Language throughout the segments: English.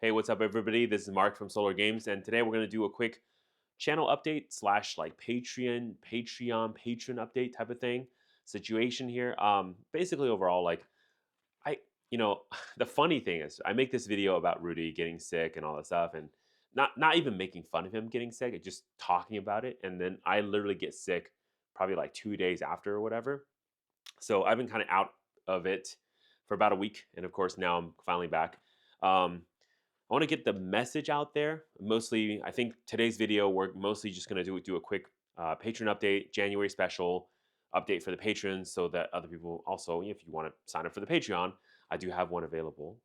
Hey, what's up, everybody? This is Mark from Solar Games, and today we're going to do a quick channel update slash like Patreon update type of thing situation here. Basically, overall, like I, you know, the funny thing is, I make this video about Rudy getting sick and all that stuff, and not even making fun of him getting sick, just talking about it, and then I literally get sick probably like 2 days after or whatever. So I've been kind of out of it for about a week, and of course now I'm finally back. I want to get the message out there. Mostly, I think today's video we're mostly just going to do a quick patron update, January special update for the patrons, so that other people also, if you want to sign up for the Patreon, I do have one available.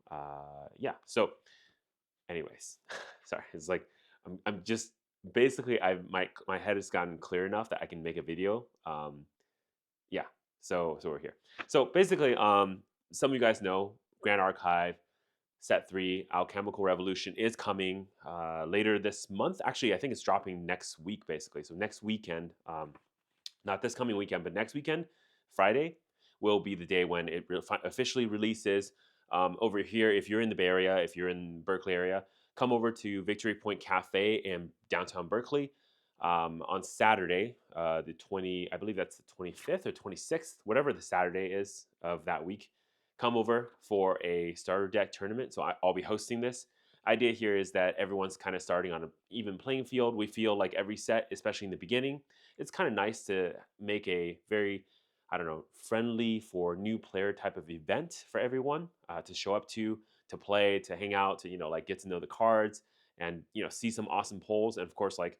Yeah. So, anyways, sorry. It's like I'm just basically my head has gotten clear enough that I can make a video. Yeah. So we're here. So basically, some of you guys know Grand Archive Set 3, Alchemical Revolution is coming later this month. Actually, I think it's dropping next week, basically. So next weekend, not this coming weekend, but next weekend, Friday, will be the day when it officially releases. Over here, if you're in the Bay Area, if you're in Berkeley area, come over to Victory Point Cafe in downtown Berkeley on Saturday, the 20, I believe that's the 25th or 26th, whatever the Saturday is of that week. Come over for a starter deck tournament. So I'll be hosting this. Idea here is that everyone's kind of starting on an even playing field. We feel like every set, especially in the beginning, it's kind of nice to make a very, I don't know, friendly for new player type of event for everyone to show up to play, to hang out, to like get to know the cards, and see some awesome polls. And of course, like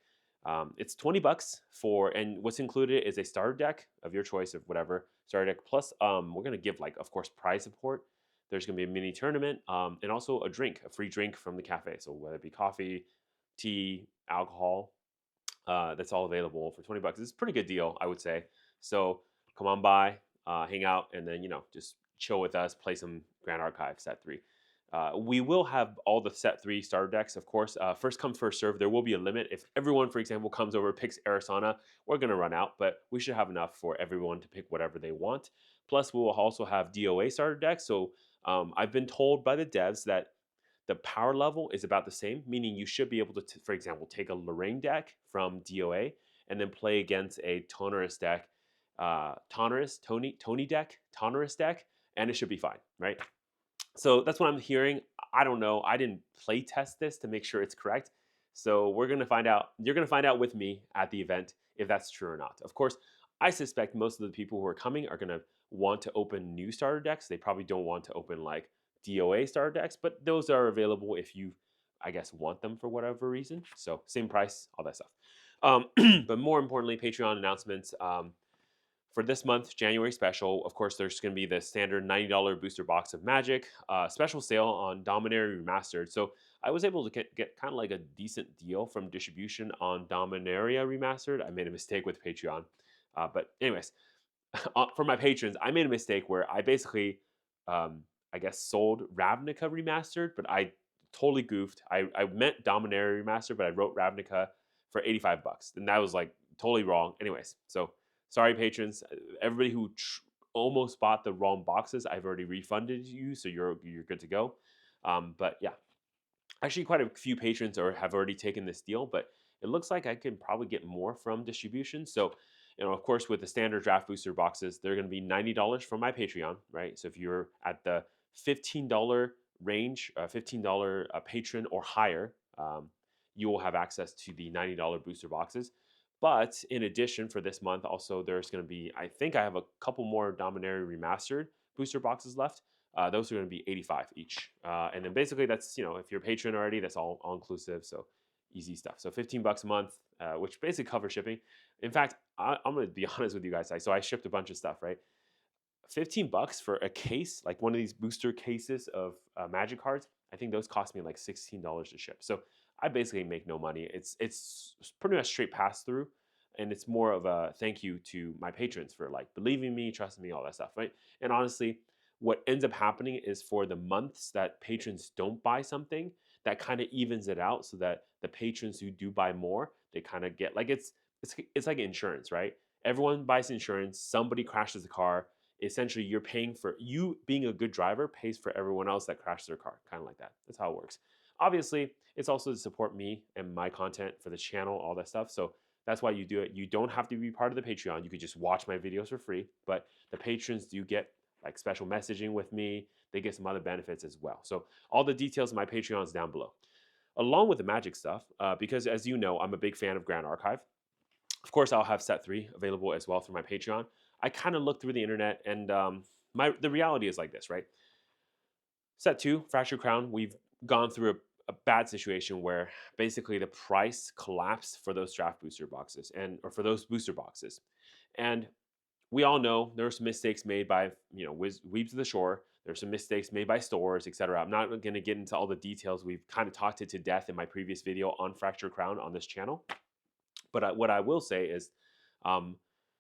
it's $20 for, and what's included is a starter deck of your choice of whatever starter deck. Plus, we're gonna give like, of course, prize support. There's gonna be a mini tournament, and also a free drink from the cafe. So whether it be coffee, tea, alcohol, that's all available for $20. It's a pretty good deal, I would say. So come on by, hang out, and then just chill with us, play some Grand Archive Set 3. We will have all the Set 3 starter decks, of course. First come, first serve. There will be a limit. If everyone, for example, comes over, picks Arizona, we're going to run out, but we should have enough for everyone to pick whatever they want. Plus, we will also have DOA starter decks. So I've been told by the devs that the power level is about the same, meaning you should be able to, for example, take a Lorraine deck from DOA and then play against a Tonerus deck, Tony deck, Tonerus deck, and it should be fine, right? So that's what I'm hearing. I don't know. I didn't play test this to make sure it's correct. So we're going to find out. You're going to find out with me at the event if that's true or not. Of course, I suspect most of the people who are coming are going to want to open new starter decks. They probably don't want to open like DOA starter decks, but those are available if you, I guess, want them for whatever reason. So same price, all that stuff. But more importantly, Patreon announcements. For this month, January special, of course, there's going to be the standard $90 booster box of Magic, special sale on Dominaria Remastered. So I was able to get kind of like a decent deal from distribution on Dominaria Remastered. I made a mistake with Patreon. But anyways, for my patrons, I made a mistake where I basically, I guess, sold Ravnica Remastered, but I totally goofed. I meant Dominaria Remastered, but I wrote Ravnica for $85. And that was like totally wrong. Anyways, so sorry, patrons. Everybody who almost bought the wrong boxes, I've already refunded you, so you're good to go. But yeah, actually, quite a few patrons have already taken this deal, but it looks like I can probably get more from distribution. So, of course, with the standard draft booster boxes, they're going to be $90 from my Patreon, right? So if you're at the $15 range, $15 patron or higher, you will have access to the $90 booster boxes. But in addition, for this month, also there's going to be, I think I have a couple more Dominaria Remastered booster boxes left. Those are going to be 85 each. And then basically that's, if you're a patron already, that's all inclusive. So easy stuff. So $15 a month, which basically covers shipping. In fact, I'm going to be honest with you guys. So I shipped a bunch of stuff, right? $15 for a case, like one of these booster cases of Magic cards. I think those cost me like $16 to ship. So I basically make no money. It's pretty much straight pass through, and it's more of a thank you to my patrons for like believing me, trusting me, all that stuff, right? And honestly, what ends up happening is for the months that patrons don't buy something, that kind of evens it out so that the patrons who do buy more, they kind of get like it's like insurance, right? Everyone buys insurance. Somebody crashes the car. Essentially, you're paying for you being a good driver pays for everyone else that crashed their car, kind of like that. That's how it works. Obviously, it's also to support me and my content for the channel, all that stuff. So that's why you do it. You don't have to be part of the Patreon. You could just watch my videos for free. But the patrons do get like special messaging with me. They get some other benefits as well. So all the details of my Patreon is down below. Along with the Magic stuff, because as you know, I'm a big fan of Grand Archive. Of course, I'll have set 3 available as well through my Patreon. I kind of looked through the internet, and the reality is like this, right? Set 2, Fractured Crown, we've gone through a bad situation where basically the price collapsed for those draft booster boxes or for those booster boxes. And we all know there's some mistakes made by, Weebs of the Shore. There's some mistakes made by stores, etc. I'm not going to get into all the details. We've kind of talked it to death in my previous video on Fractured Crown on this channel. But what I will say is um,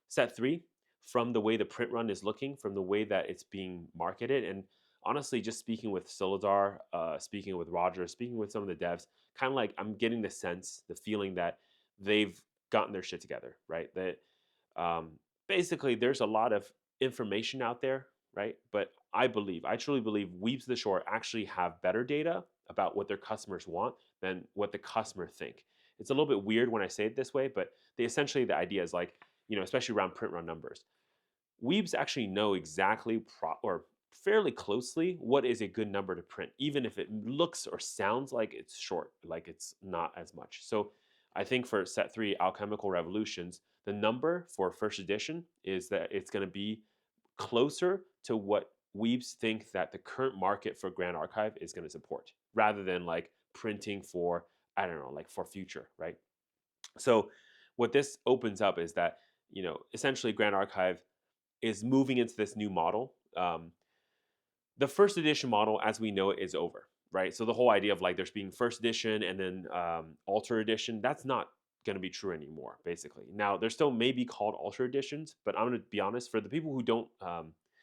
set 3, from the way the print run is looking, from the way that it's being marketed, and honestly, just speaking with Solidar, speaking with Roger, speaking with some of the devs, kind of like I'm getting the sense, the feeling that they've gotten their shit together, right? That um, basically there's a lot of information out there, right? But I truly believe Weebs of the Shore actually have better data about what their customers want than what the customer think. It's a little bit weird when I say it this way, but essentially the idea is like, especially around print run numbers. Weebs actually know exactly or fairly closely what is a good number to print, even if it looks or sounds like it's short, like it's not as much. So I think for set 3, Alchemical Revolutions, the number for first edition is that it's going to be closer to what Weebs think that the current market for Grand Archive is going to support, rather than like printing for, I don't know, like for future, right? So what this opens up is that, essentially Grand Archive is moving into this new model. The first edition model, as we know it, is over, right? So the whole idea of like there's being first edition and then Ultra edition, that's not going to be true anymore, basically. Now, there still may be called Ultra editions, but I'm going to be honest, for the people who don't,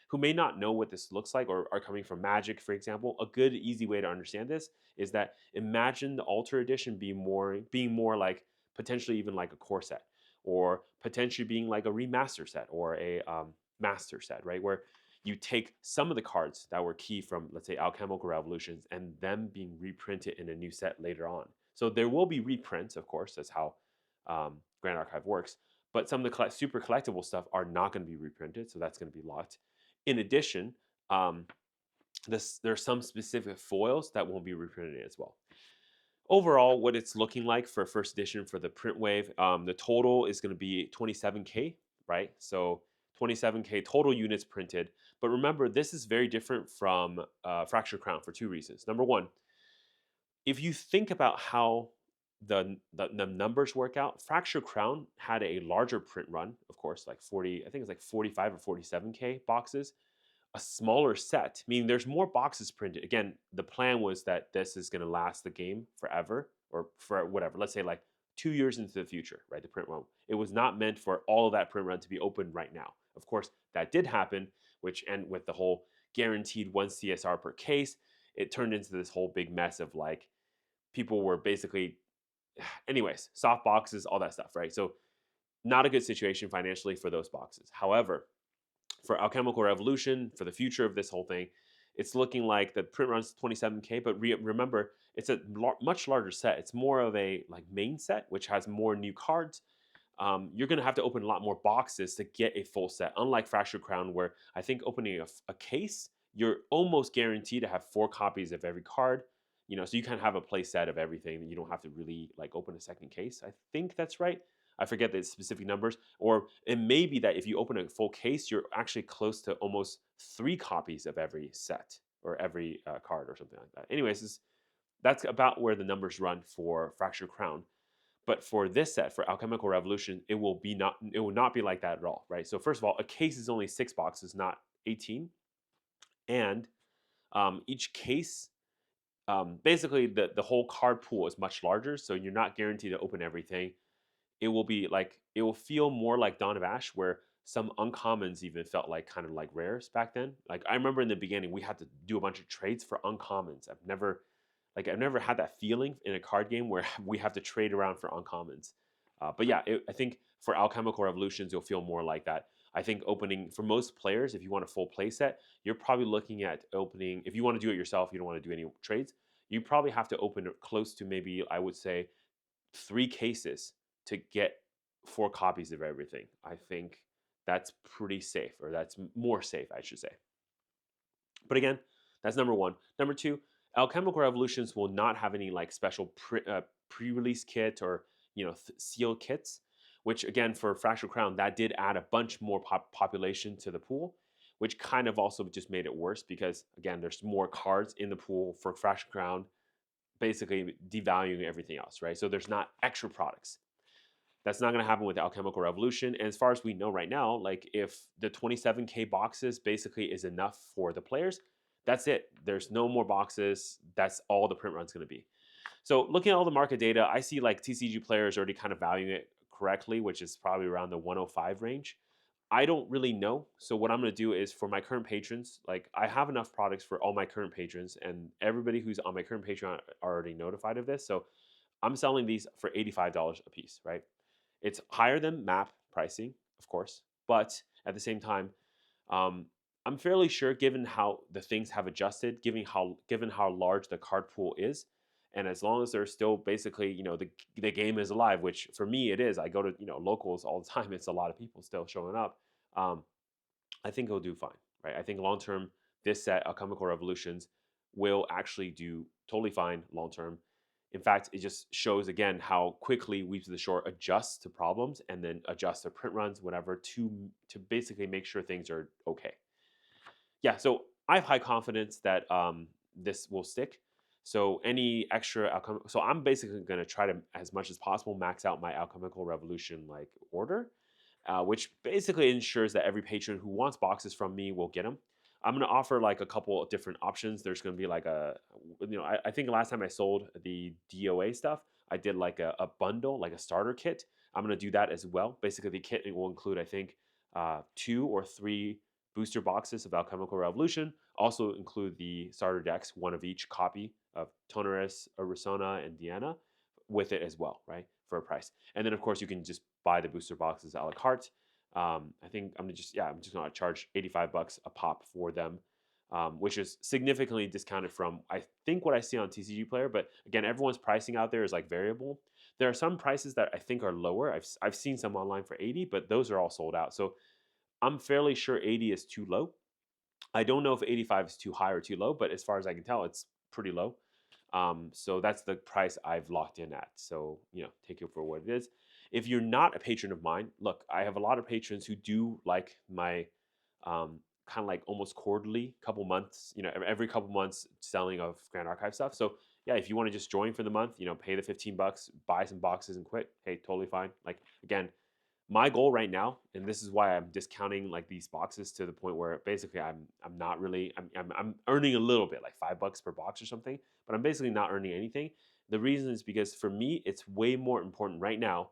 who may not know what this looks like or are coming from Magic, for example, a good, easy way to understand this is that imagine the Ultra edition being more like potentially even like a core set, or potentially being like a remaster set or a master set, right? Where you take some of the cards that were key from, let's say, Alchemical Revolutions, and them being reprinted in a new set later on. So there will be reprints, of course. That's how Grand Archive works. But some of the super collectible stuff are not going to be reprinted, so that's going to be locked. In addition, there's some specific foils that won't be reprinted as well. Overall, what it's looking like for first edition for the print wave, the total is going to be 27K, right? So 27K total units printed. But remember, this is very different from Fractured Crown for 2 reasons. Number one, if you think about how the numbers work out, Fractured Crown had a larger print run, of course, like 40, I think it's like 45 or 47K boxes. A smaller set, meaning there's more boxes printed. Again, the plan was that this is going to last the game forever, or for whatever, let's say like 2 years into the future, right? The print run. It was not meant for all of that print run to be open right now. Of course, that did happen, and with the whole guaranteed 1 CSR per case, it turned into this whole big mess of like people were basically, anyways, soft boxes, all that stuff, right? So not a good situation financially for those boxes. However, for Alchemical Revolution, for the future of this whole thing, it's looking like the print run's 27K, but remember, it's a much larger set. It's more of a like main set, which has more new cards. You're going to have to open a lot more boxes to get a full set, unlike Fractured Crown, where I think opening a case, you're almost guaranteed to have 4 copies of every card. So you can have a play set of everything. You don't have to really like open a second case. I think that's right. I forget the specific numbers. Or it may be that if you open a full case, you're actually close to almost 3 copies of every set or every card or something like that. Anyways, that's about where the numbers run for Fractured Crown. But for this set, for Alchemical Revolution, it will not be like that at all, right? So first of all, a case is only 6 boxes, not 18. And each case, basically the whole card pool is much larger, so you're not guaranteed to open everything. It will feel more like Dawn of Ash, where some uncommons even felt like kind of like rares back then. Like I remember in the beginning, we had to do a bunch of trades for uncommons. I've never had that feeling in a card game where we have to trade around for uncommons. But yeah, I think for Alchemical Revolutions, you'll feel more like that. I think opening for most players, if you want a full play set, you're probably looking at opening. If you want to do it yourself, you don't want to do any trades. you probably have to open close to maybe, I would say, 3 cases to get 4 copies of everything. I think that's pretty safe, or that's more safe, I should say. But again, that's number one. Number two, Alchemical Revolutions will not have any like special pre-release kit or sealed kits. Which again, for Fractured Crown, that did add a bunch more population to the pool, which kind of also just made it worse because again, there's more cards in the pool for Fractured Crown, basically devaluing everything else, right? So there's not extra products. That's not going to happen with Alchemical Revolution. And as far as we know right now, like if the 27K boxes basically is enough for the players, that's it. There's no more boxes. That's all the print run's going to be. So looking at all the market data, I see like TCG players already kind of valuing it correctly, which is probably around the 105 range. I don't really know. So what I'm going to do is for my current patrons, like I have enough products for all my current patrons, and everybody who's on my current Patreon are already notified of this. So I'm selling these for $85 a piece, right? It's higher than map pricing, of course, but at the same time, um, I'm fairly sure, given how the things have adjusted, given how large the card pool is, and as long as there's still basically the game is alive, which for me it is. I go to locals all the time. It's a lot of people still showing up. Um, I think it'll do fine, right? I think long term, this set, Alchemical Revolutions, will actually do totally fine long term. In fact, it just shows again how quickly Weaves of the Shore adjusts to problems and then adjusts to print runs, whatever, to basically make sure things are okay. Yeah, so I have high confidence that this will stick. So any extra so I'm basically going to try to, as much as possible, max out my Alchemical Revolution like order, which basically ensures that every patron who wants boxes from me will get them. I'm going to offer like a couple of different options. There's going to be like I think last time I sold the DOA stuff, I did like a bundle, like a starter kit. I'm going to do that as well. Basically, the kit will include, I think, 2 or 3 booster boxes of Alchemical Revolution. Also include the starter decks, one of each copy of Tonoris, Arizona, and Deanna with it as well, right? For a price. And then of course you can just buy the booster boxes a la carte. I think I'm just gonna charge $85 a pop for them, which is significantly discounted from I think what I see on TCG Player. But again, everyone's pricing out there is like variable. There are some prices that I think are lower. I've seen some online for 80, but those are all sold out. So I'm fairly sure 80 is too low. I don't know if 85 is too high or too low, but as far as I can tell, it's pretty low. So that's the price I've locked in at. So, take it for what it is. If you're not a patron of mine, look, I have a lot of patrons who do like my kind of like almost quarterly, couple months, every couple months selling of Grand Archive stuff. So yeah, if you want to just join for the month, pay the $15, buy some boxes and quit. Hey, totally fine. Like again, my goal right now, and this is why I'm discounting like these boxes to the point where basically I'm not really I'm earning a little bit, like $5 per box or something, but I'm basically not earning anything. The reason is because for me, it's way more important right now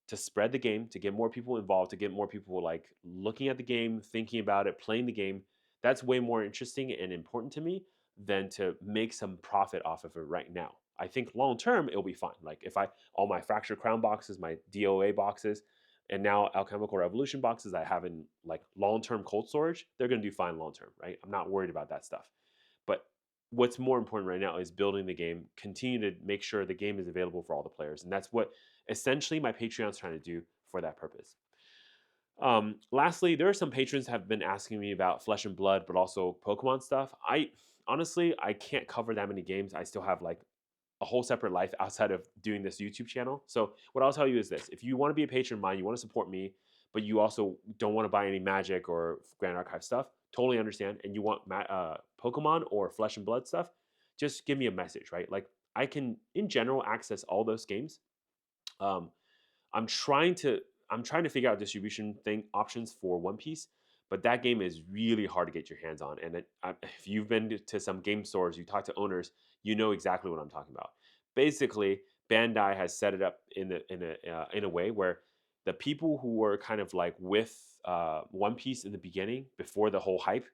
to spread the game, to get more people involved, to get more people like looking at the game, thinking about it, playing the game. That's way more interesting and important to me than to make some profit off of it right now. I think long term it'll be fine. Like if all my Fractured Crown boxes, my DOA boxes, and now Alchemical Revolution boxes I have in like long-term cold storage, they're going to do fine long term, right? I'm not worried about that stuff. But what's more important right now is building the game, continue to make sure the game is available for all the players. And that's what essentially my Patreon's trying to do for that purpose. Lastly, there are some patrons have been asking me about Flesh and Blood, but also Pokemon stuff. I honestly, I can't cover that many games. I still have like a whole separate life outside of doing this YouTube channel. So what I'll tell you is this: if you want to be a patron of mine, you want to support me, but you also don't want to buy any Magic or Grand Archive stuff, totally understand. And you want Pokemon or Flesh and Blood stuff, just give me a message, right? Like I can, in general, access all those games. Um, I'm trying to figure out distribution thing options for One Piece, but that game is really hard to get your hands on. And if you've been to some game stores, you talk to owners, you know exactly what I'm talking about. Basically, Bandai has set it up in a way where the people who were kind of like with One Piece in the beginning, before the whole hype,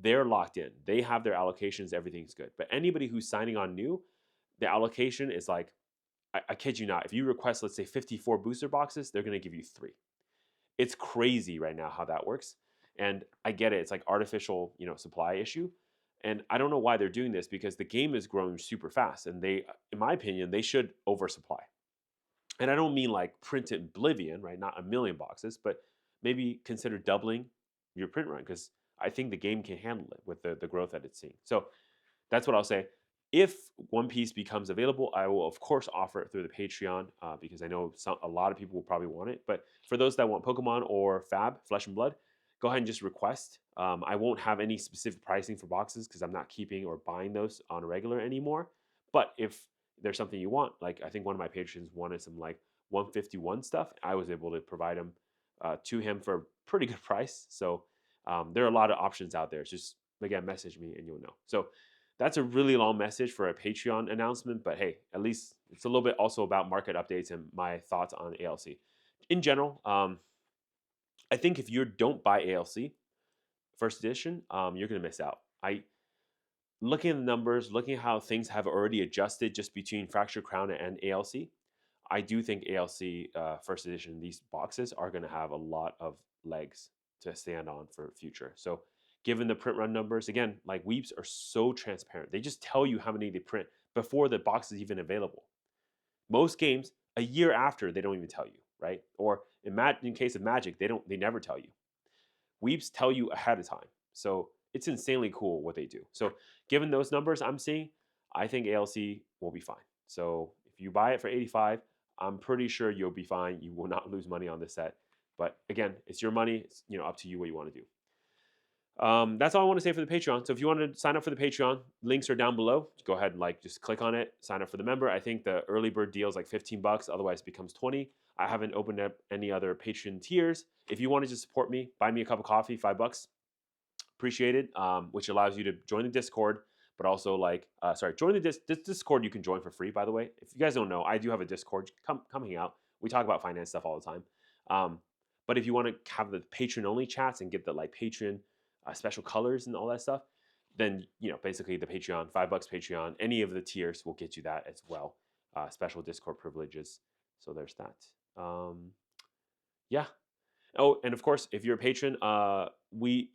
they're locked in. They have their allocations, everything's good. But anybody who's signing on new, the allocation is like, I kid you not, if you request, let's say 54 booster boxes, they're going to give you 3. It's crazy right now how that works. And I get it. It's like artificial, supply issue. And I don't know why they're doing this because the game is growing super fast, and they, in my opinion, they should oversupply. And I don't mean like print it oblivion, right? Not a million boxes, but maybe consider doubling your print run because I think the game can handle it with the growth that it's seeing. So that's what I'll say. If One Piece becomes available, I will of course offer it through the Patreon because I know a lot of people will probably want it. But for those that want Pokemon or Fab, Flesh and Blood, go ahead and just request. I won't have any specific pricing for boxes because I'm not keeping or buying those on a regular anymore. But if there's something you want, like I think one of my patrons wanted some like 151 stuff, I was able to provide them to him for a pretty good price. So there are a lot of options out there. It's just again, message me and you'll know. So that's a really long message for a Patreon announcement, but hey, at least it's a little bit also about market updates and my thoughts on ALC. In general, I think if you don't buy ALC first edition, you're gonna miss out. Looking at the numbers, looking at how things have already adjusted just between Fractured Crown and ALC, I do think ALC first edition, these boxes are gonna have a lot of legs to stand on for future. So given the print run numbers, again, like Weeps are so transparent. They just tell you how many they print before the box is even available. Most games, a year after, they don't even tell you, right? Or in case of Magic, they never tell you. Weeps tell you ahead of time. So it's insanely cool what they do. So given those numbers I'm seeing, I think ALC will be fine. So if you buy it for 85, I'm pretty sure you'll be fine. You will not lose money on this set. But again, it's your money. It's up to you what you want to do. That's all I want to say for the Patreon. So if you want to sign up for the Patreon, links are down below. Go ahead and just click on it, sign up for the member. I think the early bird deal is like $15, otherwise it becomes 20. I haven't opened up any other Patreon tiers. If you want to just support me, buy me a cup of coffee, $5. Appreciate it. Which allows you to join the Discord, but also join the Discord you can join for free, by the way. If you guys don't know, I do have a Discord. Come hang out. We talk about finance stuff all the time. But if you want to have the patron only chats and get the Patreon special colors and all that stuff, then basically the Patreon, $5 Patreon, any of the tiers will get you that as well. Special Discord privileges. So there's that. Yeah. Oh, and of course, if you're a patron, I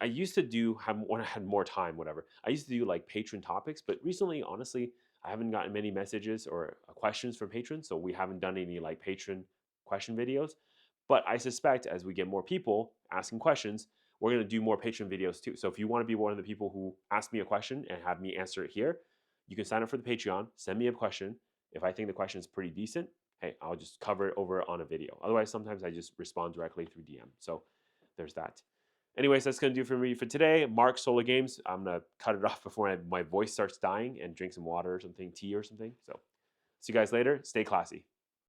used to when I had more time, whatever. I used to do patron topics, but recently, honestly, I haven't gotten many messages or questions from patrons, so we haven't done any patron question videos. But I suspect as we get more people asking questions, we're going to do more patron videos too. So if you want to be one of the people who ask me a question and have me answer it here, you can sign up for the Patreon, send me a question. If I think the question is pretty decent, hey, I'll just cover it over on a video. Otherwise, sometimes I just respond directly through DM. So there's that. Anyways, that's going to do for me for today. Mark SolarGames. I'm going to cut it off before my voice starts dying and drink some water or something, tea or something. So see you guys later. Stay classy.